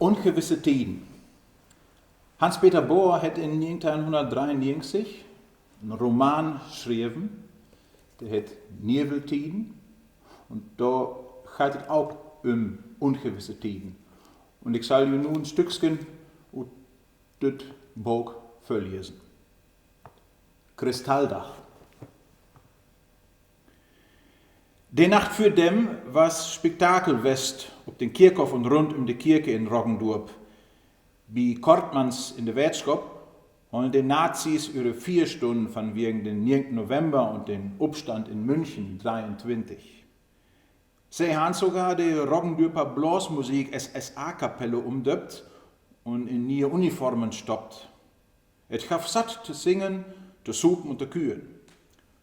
Ungewisse Tiden. Hans-Peter Bohr hat in 1993 einen Roman geschrieben, der hat Nebeltiden, und da geht es auch um ungewisse Tiden. Und ich soll nun ein Stückchen aus das Buch vorlesen. Kristalldach. Die Nacht für dem was Spektakel west op den Kirchhof und rund um die Kirche in Roggendorp. Wie Kortmans in der Wertschop wollen die Nazis ihre 4 Stunden von wegen den 9. November und den Aufstand in München 23. Sie haben sogar die Roggendorper Blasmusik SSA-Kapelle umdöpt und in neue Uniformen stoppt. Es gab satt zu singen, zu supen und zu kühen.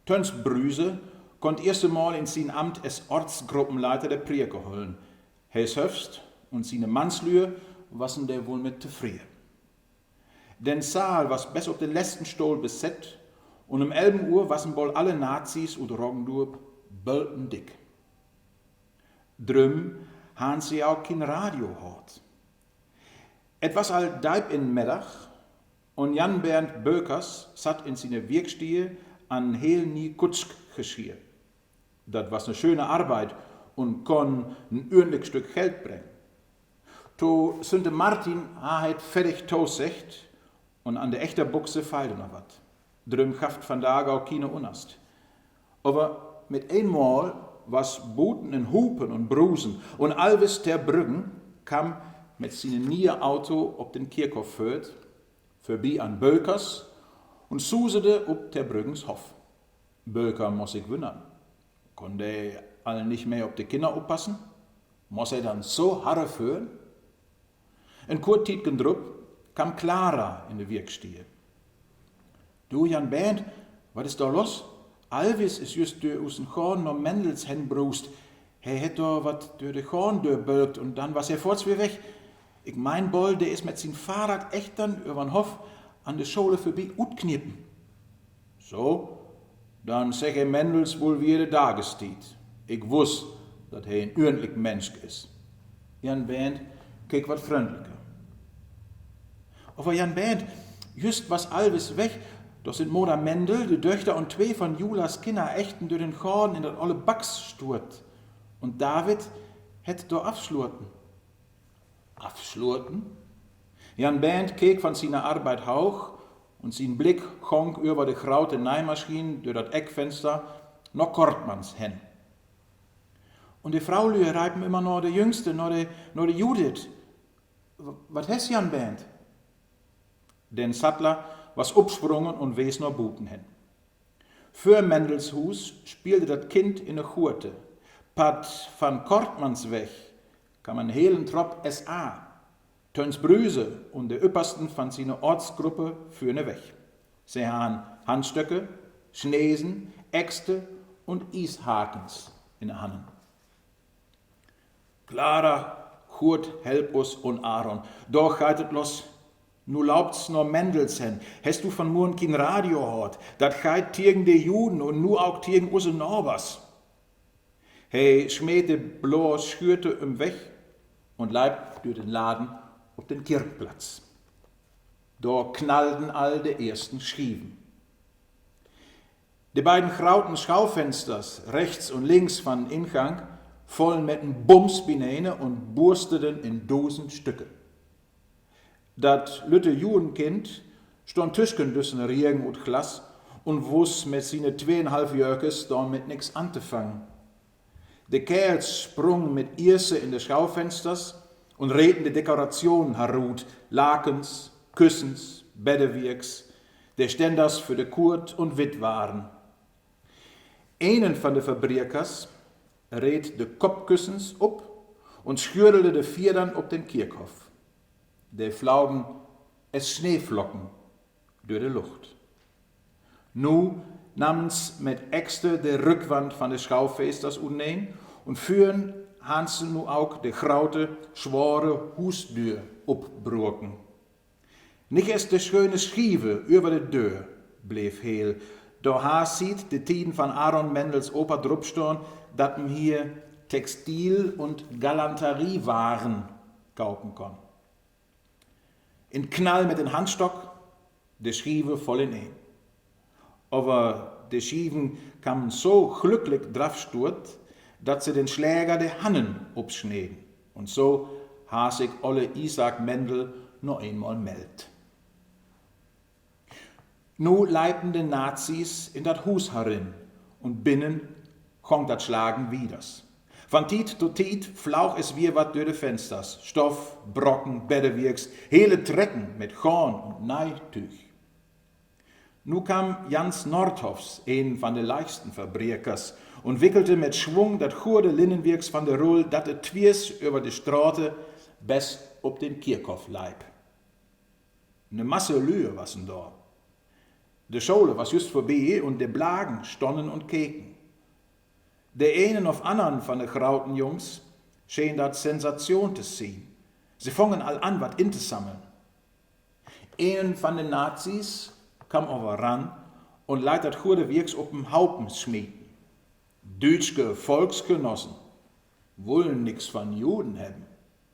Töns Brüse konnte erst einmal in sein Amt als Ortsgruppenleiter der Prieke holen. Hees Höfst und seine Mannslühe wassen der wohl mit zufrieden. Den Saal was bis auf den letzten Stuhl besetzt und um 11 Uhr wassen wohl alle Nazis und Roggendorp böltendick. Drüm haben sie auch kein Radio gehört. Etwas all Deib in Mittag und Jan Bernd Bökers satt in seine Wirkstehe an heel nie Kutschk geschirr. Das war eine schöne Arbeit und kon ein ordentlich Stück Geld bringen. To Sünte Martin hat fertig tosecht und an der echter Buchse feilte noch wat. Drüm kraft van Dag auch keine Unast. Aber mit einmal was Booten in Hupen und Brusen und allwis der Brüggen kam mit seinem neuen Auto op den Kirchhof führt, vorbei an Bökers und susede op der Brüggens Hof. Böker muss sich wundern. Konnte er alle nicht mehr auf die Kinder aufpassen? Muss er dann so harre führen? In Kurtitgen drup kam Clara in die Wirkstehe. Du, Jan Bernd, was ist da los? Alvis ist just durch aus den Korn noch Mendels henbrust. Er hat da wat durch den Korn durchbölkt und dann war er forts wie weg. Ich mein Boll, der ist mit sein Fahrrad echt dann über den Hof an der Schule vorbei utknippen. So, dann sag er Mendels wohl wie er da gesteht. Ich wuss, dat er ein ordentlich Mensch ist. Jan Bernd keek wat freundlicher. Aber Jan Bernd, just was allwis weg, doch sind Moda Mendel, die Töchter und 2 von Julas Kinder echten durch den Korn in das olle Backs sturt. Und David hätte do abschlurten. Abschlurten? Jan Bernd keek von seiner Arbeit hauch und sein Blick hong über die graute Neimaschine durch das Eckfenster noch Kortmans hen. Und die Frau Lühe reiben immer noch die Jüngste, noch die Judith. Was hast Jan Bernd? Den Sattler was upsprungen und wes noch Buten hin. Für Mendels Hus spielte das Kind in der Churte. Pat van Kortmans weg kam ein helen Trop SA. Töns Brüse und der Üppersten von seiner Ortsgruppe führne weg. Sie haben Handstöcke, Schnesen, Äxte und Ishakens in der Hannen. Clara, Kurt, Helpus und Aaron, doch geitet los. Nu laubt's nur Mendelsen. Hast du von morgen kein Radio gehört? Dat geit tegen de Juden und nu auch tegen usse Norbers. Hey schmähte bloß schürte im Weg und leibt durch den Laden auf den Kirchplatz. Dort knallten all de ersten Schieven. Die beiden grauten Schaufensters rechts und links von Ingang voll mit n Bums binene und bursteten in Dosen Stücke. Dat lütte Judenkind stond tussen düssen Regen und Glas und wuss mit seine 2,5 Jörkes da mit nix anzufangen. De Kerls sprung mit Irse in de Schaufensters und reden de Dekorationen herut, Lakens, Küssens, Beddewirks, der Ständers für de Kurt und Witwaren. Einen von de Fabrikers red de Kopfküssens op und schürdelte de Vierdern op den Kirchhof. Der Flaugen es Schneeflocken durch die Luft. Nu namens mit Äxte der Rückwand von des Schaufensters unnehmen und führen Hansen nu auch de graute, schwore Hustür uppbroken. Nicht erst de schöne Schiefe über de Deur bleef heel. Da Haas sieht de Tiden von Aaron Mendels Oper drupstorn, dat m hier Textil- und Galanteriewaren kaufen kann. In Knall mit dem Handstock, de Schieven voll in een. Aber de Schieven kamen so glücklich drafsturt, dat sie den Schläger de Hannen upschneden. Und so ha sich Olle Isaac Mendel noch einmal meldt. Nu leibten de Nazis in dat Hus herin und binnen kommt dat Schlagen wieders. Van Tiet tot Tiet flauch es wie wat durch de Fensters. Stoff, Brocken, Beddewirks, hele Trecken mit Korn und Neitüch. Nu kam Jans Nordhoffs, een van de leichten Fabrikers, und wickelte mit Schwung dat goede Linnenwirks van de Roel, dat het twiers über de Straße bis op den Kirchhof leib. Ne Masse Lühe wassen da. De Schule was just vorbei und de Blagen stonnen und keken. De einen of anderen van de grauten Jungs schien dat Sensation te zien. Sie fangen all an, wat in te sammeln. Een van de Nazis kam over ran und leidt dat goede Wirks op dem Haupen schmieden. Deutsche Volksgenossen wollen nix von Juden haben,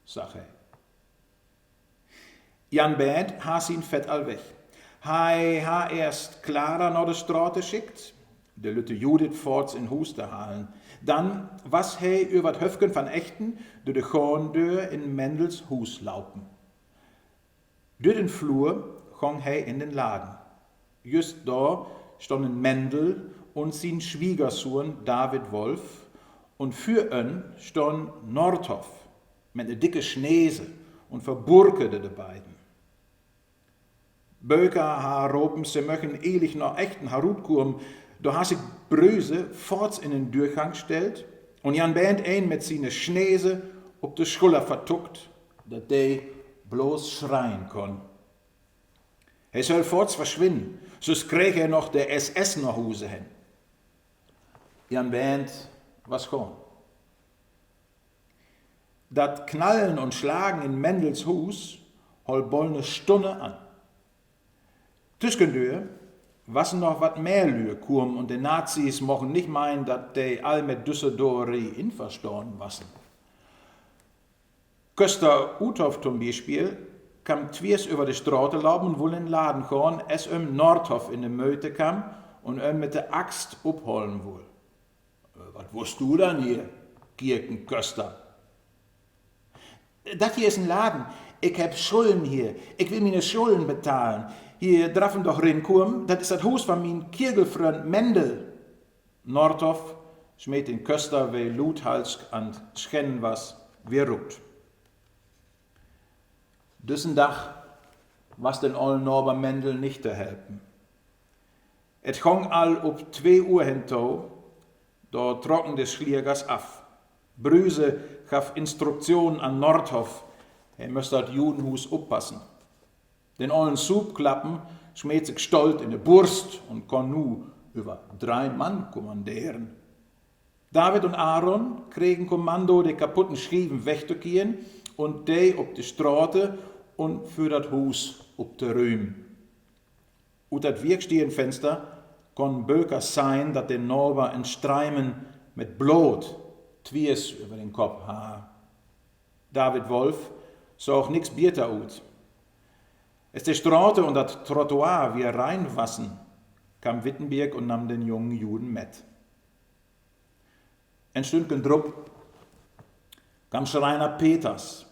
sag er. Jan Bernd has ihn fett all weg. Hij ha erst Clara naar de Straße schickt, de Lütte Judith voorts in Hus te halen. Dan was hij über het Höfken van Echten door de Gorndeur in Mendels Hus laupen. Door den Flur ging hij in den Laden. Just da stonden Mendel und sein Schwiegersohn David Wolf und für ihn stand Nordhoff mit einer dicke Schnese und verburkete de beiden. Böker ha ropen, sie möchten ehrlich noch echten Harutkurm, da ha sich Bröse forts in den Durchgang stellt und Jan Bernd ein mit seine Schnese ob de Schulter vertuckt, dat de bloß schreien kon. Er soll forts verschwinden, sonst krieg er noch der SS nach Hause hin. Jan Bernd was gewoon. Dat Knallen und Schlagen in Mendels Hus hol bol ne Stunde an. Tüskendür was noch wat mehr Lühe kurm und die Nazis mochen nicht meinen, dat de all mit Düsseldorri inverstorben wassen. Köster Uthoff zum Beispiel kam twiers über die Straße laufen und wohl in den Laden gehen, es Nordhoff in de Möte kam und mit der Axt upholen wohl. Was wusst du dann hier, Kirchenköster? Das hier ist ein Laden. Ich hab Schulden hier. Ich will meine Schulden bezahlen. Hier draffen doch rinkommen. Das ist das Haus von meinem Kirgelfreund Mendel. Nordhoff schmäht den Köster wie Luthals an Schennen was wie ruht. Düssen Dach was den ollen Norbert Mendel nicht zu helfen. Et ging all ob 2 Uhr hinto. Da trocken des Schliegers af. Brüse gaf Instruktionen an Nordhoff, er müsste das Judenhus oppassen. Den ollen Subklappen schmäht sich stolz in de Burst und kon nu über 3 Mann kommandieren. David und Aaron kriegen Kommando, de kaputten Schieven wegzugehen und de op de Straße und für das Hus op de Rühm. Ut dat Wirkstiehenfenster kon Böker sein, dat den Norbert ein Streimen mit Blut twiers über den Kopf ha. David Wolf sah auch nix bieter ut. Es de Straße und das Trottoir wie reinwassen, kam Wittenberg und nahm den jungen Juden mit. Ein Stündchen drupp kam Schreiner Peters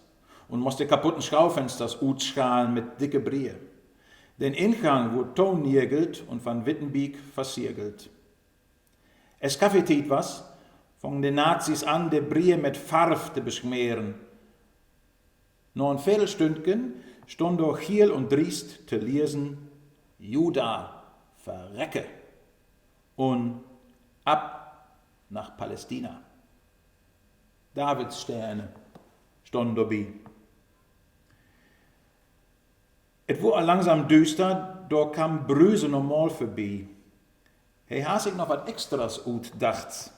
und musste kaputten Schaufensters utschalen mit dicke Brie. Den Ingang wurde tonniergelt und van Wittenberg versiegelt. Es kaffeetiet was, von den Nazis an, de Brie mit Farf zu beschmieren. Noch ein Viertelstündchen stund doch Giel und Driest zu lesen, Juda, verrecke, und ab nach Palästina. Davids Sterne stonden dabei. Es wurde langsam düster, da kam Brüse normal vorbei. Hij had sich noch was Extras utdacht.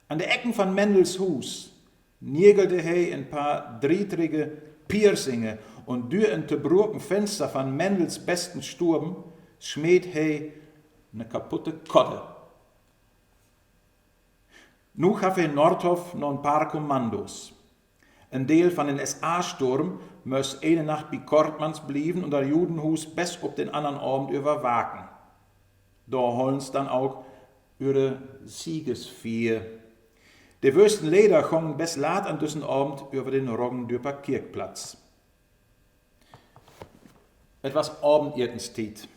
An der Ecken von Mendels Hus niegelte hij ein paar dreitrige Piercinge und durch ein zerbrochen Fenster von Mendels besten Sturm schmäht hij eine kaputte Kotte. Nu gaf hij Nordhoff noch ein paar Kommandos. Ein Deel van den SA-Sturm muss eine Nacht bei Kortmans blieben und der Judenhus bis op den anderen Abend überwaken. Da hollen's dann auch ihre Siegesvier. Die wösten Leder gingen bis laat an diesen Abend über den Roggendürper Kirkplatz. Etwas Abendjätenstiet.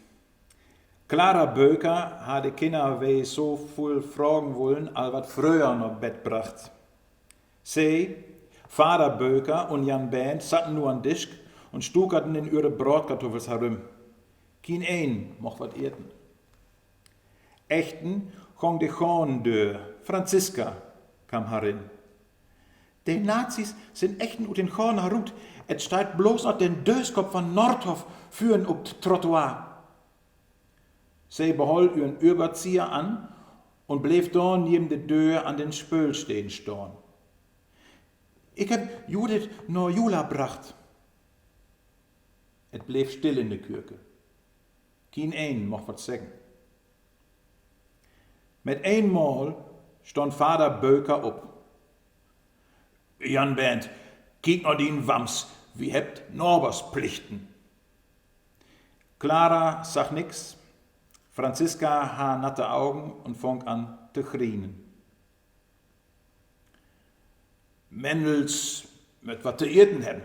Clara Böker hatte Kinder wei so viel fragen wollen, all wat früher noch Bett bracht. Sie, Vater Böker und Jan Band satten nur an Tisch und stukerten in ihre Bratkartoffels herum. Kein ein mocht wat eten. Echten ging die Korndeur, Franziska kam herin. Die Nazis sind echten ut den Korn herut. Et steigt bloß noch den Döskopf von Nordhof führen up Trottoir. Sie beholt ihren Überzieher an und blieb da neben der Tür an den Spölstehen stehen. Ich hab Judith nur Jula bracht. Et blieb still in der Kirche. Kein ein mocht wat sagen. Mit einmal stand Vater Böker op. Jan Band, kiek noch den Wams, wie hebt Norbers Pflichten. Clara sag nix. Franziska ha natte Augen und fang an zu grienen. Mendels mit wat te eten hebben.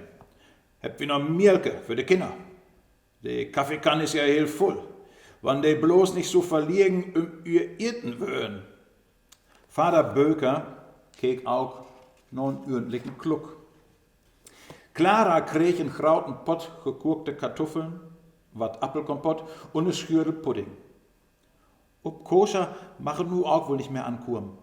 Heb wir noch Mielke für die Kinder. Die Kaffeekanne ist ja heel voll. Wann die bloß nicht so verliegen ihr Eten würden. Vater Böker keek auch noch einen ordentlichen Kluck. Clara krieg einen grauten Pott gekookte Kartoffeln, wat Apfelkompott und eine Schüre Pudding. Ob Koscher machen nu auch wohl nicht mehr ankurm.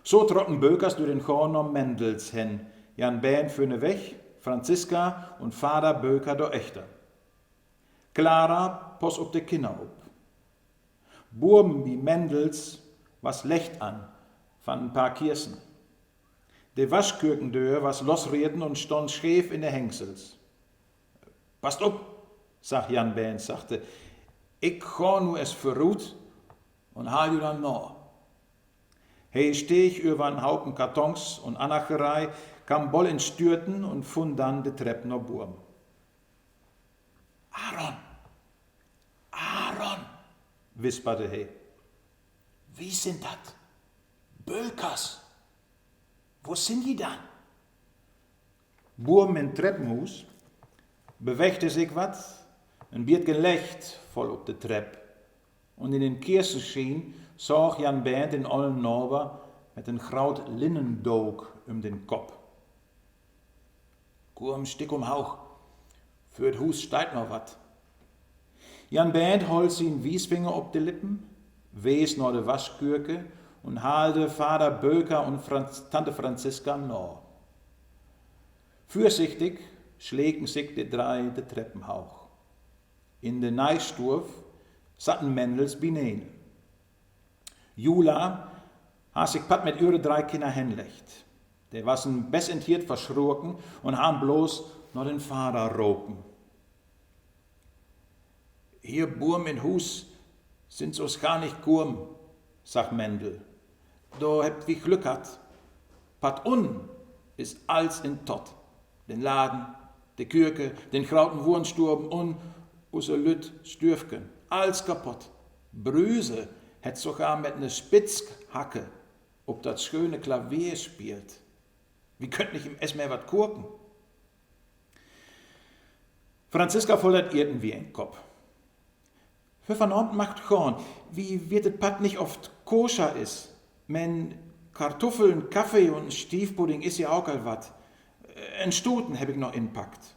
So trocken Bökers durch den Korn noch Mendels hin. Jan Bähn für ne Weg, Franziska und Vater Böker do Echter. Clara poss ob de Kinder ob. Burben wie Mendels was Lecht an, van ein paar Kirsen. De Waschkürkendeur was losreden und stond schräf in de Hengsels. Passt op, sagt Jan Bähn, sagte, ich ga nu es verruht und hal ju dann noch. He steh über einen Haufen Kartons und Anacherei, kam boll in Stürten und fund dann de Trepp no Burm. Aaron, Aaron, wisperte he. Wie sind dat? Bölkers. Wo sind die dann? Burm in Treppenhus bewegte sich wat, ein Biert gelächt voll op de Trepp. Und in den Kirsenschien sah Jan Bähn den ollen Norber mit een graut Linnendook den Kopf. Kurm stick Hauch, für het Hus steigt noch wat. Jan Bähn holt sin Wiesfinger op de Lippen, wees nur de Waschkürke und halte Vater Böker und Tante Franziska noch. Fürsichtig schlägen sich die drei de Treppenhauch. In de Neisturf satten Mendels Bineen. Jula ha sich pat mit ihre drei Kinder hinlegt. Die wassen besentiert verschrocken und haben bloß noch den Vater roken. Hier Burm in Hus sind so's gar nicht Gurm, sagt Mendel. Do hebt wie Glück hat. Pat un ist alles in Tott. Den Laden, de Kürke, den grauten Wurnsturben und usse Lüt Stürfken. Alles kaputt. Brüse het sogar mit ne Spitzhacke ob das schöne Klavier spielt. Wie könnt nicht im Essen mehr wat kurken? Franziska vollert irgendwie in Kopf. Für vernaumt macht Korn, wie wird et Pat nicht oft koscher is. Men Kartoffeln, Kaffee und Stiefpudding is ja auch all wat. En Stuten heb ich noch inpackt.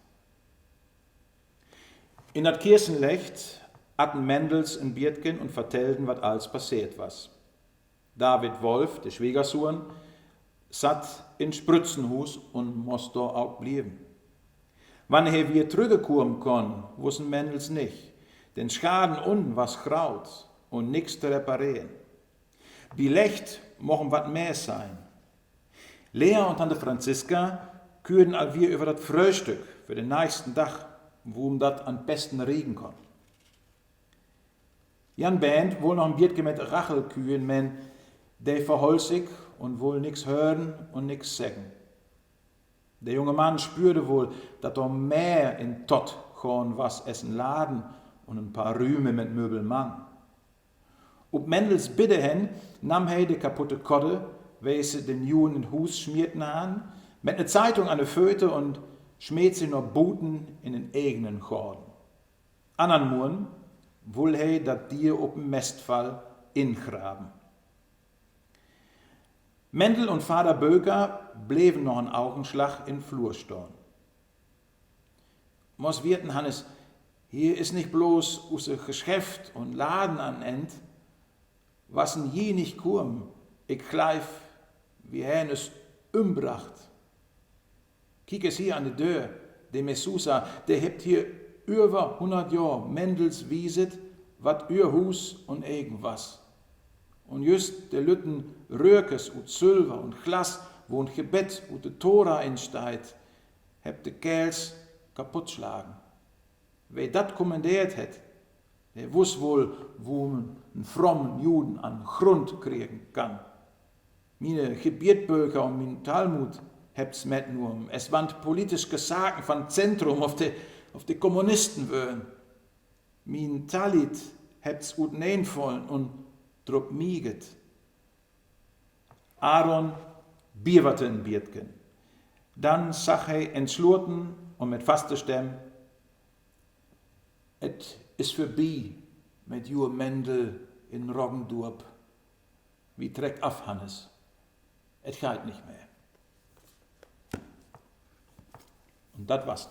In dat Kirsenlecht hatten Mendels in Biertgen und vertellten, wat alles passiert was. David Wolf, der Schwiegersohn, satt in Sprützenhus und musste auch blieben. Wann er wieder zurückkommen kann, wussten Mendels nicht. Den Schaden unten was graut und nix zu reparieren. Wie Lecht mochen wat mehr sein. Lea und Tante Franziska kürden all wir über das Frühstück für den nächsten Tag, wo dat am besten riechen kann. Jan Band wohl noch ein Biertge mit Rachelkühen, men der verholt sich und wohl nix hören und nix sagen. Der junge Mann spürte wohl, dat er mehr in Tott gewoon was essen Laden und ein paar Rüme mit Möbelmann. Op Mendels Bidde hin nahm hij de kaputte Kodde, welche den Juden in Hus schmierten an, mit ne Zeitung an de Föte und schmäht sie noch Buten in den eigenen Gorden. Andern Muren will hij dat Dier op dem Mestfall ingraben. Mendel und Vater Böker bleven noch einen Augenschlag in Flur stehen. Mos wirten Hannes, hier ist nicht bloß unser Geschäft und Laden an End, was n je nicht kurm, ich gleif, wie hen es umbracht. Kiek es hier an de Deur, de Messusa, der hebt hier über 100 Jahr Mendels wieset, wat ür Hus und irgendwas. Und just de Lütten Röhrkes und Silber und Glas, wo ein Gebet und de Tora insteit, hebt de Kerls kaputt schlagen. Wer dat kommandiert het, der wuss wohl, wo man einen frommen Juden an Grund kriegen kann. Meine Gebiertböker und mein Talmud hebt's mitgenommen. Es waren politisch Gesagen von Zentrum auf die Kommunisten wöhn. Mein Talit hebt's gut neinvollen und drop mieget. Aaron biewerte in Biertgen. Dann sag hij entschloten und mit faster Stimme, et is voorbij met uw Mendel in Roggendorp. Wie trekt af, Hannes? Et gaat nicht mehr. Und das war's.